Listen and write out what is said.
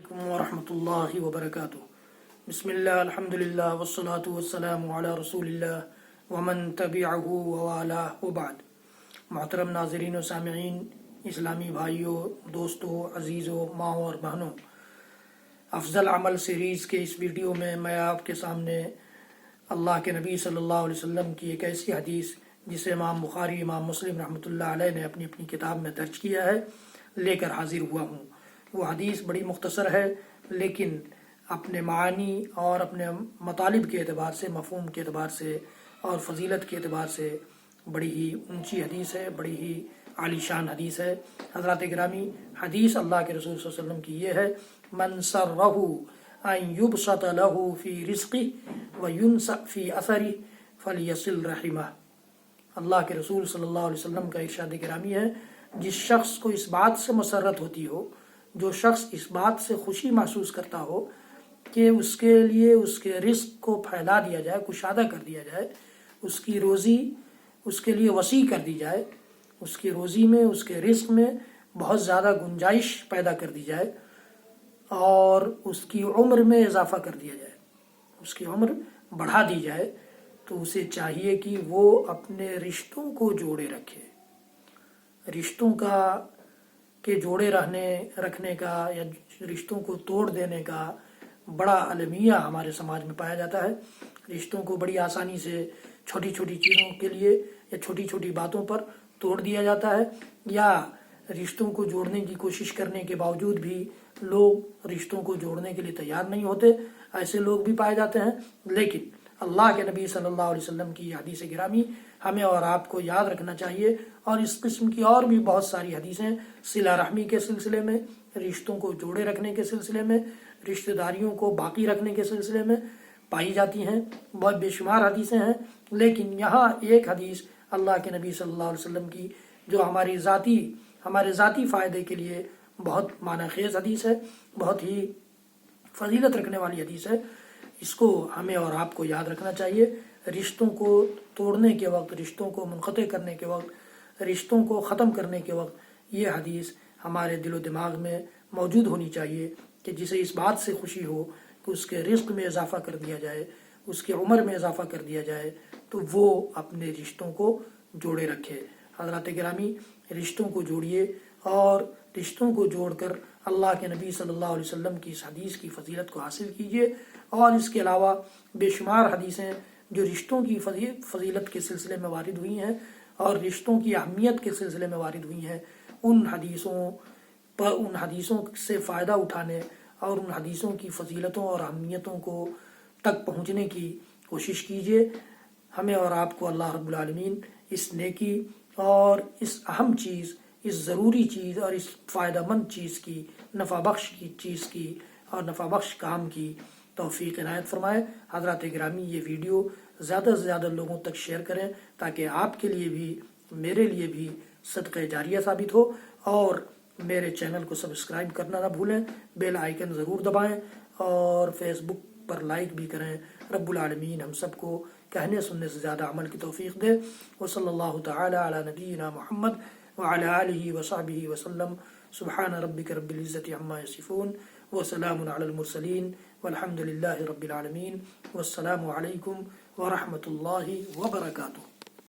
علیکم ورحمۃ اللہ وبرکاتہ۔ بسم اللہ، الحمد للہ، والصلاة والسلام علی رسول اللہ ومن تبعہ ووالہ وبعد۔ محترم ناظرین و سامعین، اسلامی بھائیوں، دوستوں، عزیزوں، ماؤں اور بہنوں، افضل عمل سیریز کے اس ویڈیو میں آپ کے سامنے اللہ کے نبی صلی اللہ علیہ وسلم کی ایک ایسی حدیث جسے امام بخاری، امام مسلم رحمۃ اللہ علیہ نے اپنی کتاب میں درج کیا ہے، لے کر حاضر ہوا ہوں۔ وہ حدیث بڑی مختصر ہے، لیکن اپنے معانی اور اپنے مطالب کے اعتبار سے، مفہوم کے اعتبار سے اور فضیلت کے اعتبار سے بڑی ہی اونچی حدیث ہے، بڑی ہی عالی شان حدیث ہے۔ حضرات گرامی، حدیث اللہ کے رسول صلی اللہ علیہ وسلم کی یہ ہے: من سرہ ان یبسط لہ فی رزقہ وینسأ فی اثرہ فلیصل رحمہ۔ اللہ کے رسول صلی اللہ علیہ وسلم کا ارشاد گرامی ہے، جس شخص کو اس بات سے مسرت ہوتی ہو، جو شخص اس بات سے خوشی محسوس کرتا ہو کہ اس کے لیے اس کے رزق کو پھیلا دیا جائے، کشادہ کر دیا جائے، اس کی روزی اس کے لیے وسیع کر دی جائے، اس کی روزی میں، اس کے رزق میں بہت زیادہ گنجائش پیدا کر دی جائے اور اس کی عمر میں اضافہ کر دیا جائے، اس کی عمر بڑھا دی جائے، تو اسے چاہیے کہ وہ اپنے رشتوں کو جوڑے رکھے۔ رشتوں کے جوڑے رکھنے کا یا رشتوں کو توڑ دینے کا بڑا المیہ ہمارے سماج میں پایا جاتا ہے۔ رشتوں کو بڑی آسانی سے چھوٹی چھوٹی چیزوں کے لیے یا چھوٹی چھوٹی باتوں پر توڑ دیا جاتا ہے، یا رشتوں کو جوڑنے کی کوشش کرنے کے باوجود بھی لوگ رشتوں کو جوڑنے کے لیے تیار نہیں ہوتے، ایسے لوگ بھی پائے جاتے ہیں۔ لیکن اللہ کے نبی صلی اللہ علیہ وسلم کی حدیث گرامی ہمیں اور آپ کو یاد رکھنا چاہیے، اور اس قسم کی اور بھی بہت ساری حدیثیں صلہ رحمی کے سلسلے میں، رشتوں کو جوڑے رکھنے کے سلسلے میں، رشتہ داریوں کو باقی رکھنے کے سلسلے میں پائی جاتی ہیں۔ بہت بے شمار حدیثیں ہیں، لیکن یہاں ایک حدیث اللہ کے نبی صلی اللہ علیہ وسلم کی جو ہمارے ذاتی فائدے کے لیے بہت معنی خیز حدیث ہے، بہت ہی فضیلت رکھنے والی حدیث ہے، اس کو ہمیں اور آپ کو یاد رکھنا چاہیے۔ رشتوں کو توڑنے کے وقت، رشتوں کو منقطع کرنے کے وقت، رشتوں کو ختم کرنے کے وقت یہ حدیث ہمارے دل و دماغ میں موجود ہونی چاہیے کہ جسے اس بات سے خوشی ہو کہ اس کے رزق میں اضافہ کر دیا جائے، اس کی عمر میں اضافہ کر دیا جائے، تو وہ اپنے رشتوں کو جوڑے رکھے۔ حضرات گرامی، رشتوں کو جوڑیے، اور رشتوں کو جوڑ کر اللہ کے نبی صلی اللہ علیہ وسلم کی اس حدیث کی فضیلت کو حاصل کیجیے۔ اور اس کے علاوہ بے شمار حدیثیں جو رشتوں کی فضیلت کے سلسلے میں وارد ہوئی ہیں اور رشتوں کی اہمیت کے سلسلے میں وارد ہوئی ہیں، ان حدیثوں سے فائدہ اٹھانے اور ان حدیثوں کی فضیلتوں اور اہمیتوں کو تک پہنچنے کی کوشش کیجیے۔ ہمیں اور آپ کو اللہ رب العالمین اس نیکی اور اس اہم چیز، اس ضروری چیز اور اس فائدہ مند چیز کی، نفع بخش کی چیز کی اور نفع بخش کام کی توفیق عنایت فرمائے۔ حضرات گرامی، یہ ویڈیو زیادہ سے زیادہ لوگوں تک شیئر کریں تاکہ آپ کے لیے بھی، میرے لیے بھی صدقہ جاریہ ثابت ہو، اور میرے چینل کو سبسکرائب کرنا نہ بھولیں، بیل آئیکن ضرور دبائیں، اور فیس بک پر لائک بھی کریں۔ رب العالمین ہم سب کو کہنے سننے سے زیادہ عمل کی توفیق دے۔ وصلی اللہ تعالی علی نبینا محمد وعلی آلہ وصحبہ وسلم۔ سبحان ربک رب العزت عما یصفون وسلام علی المرسلین والحمد للہ رب العالمین، والسلام علیکم ورحمۃ اللہ وبرکاتہ۔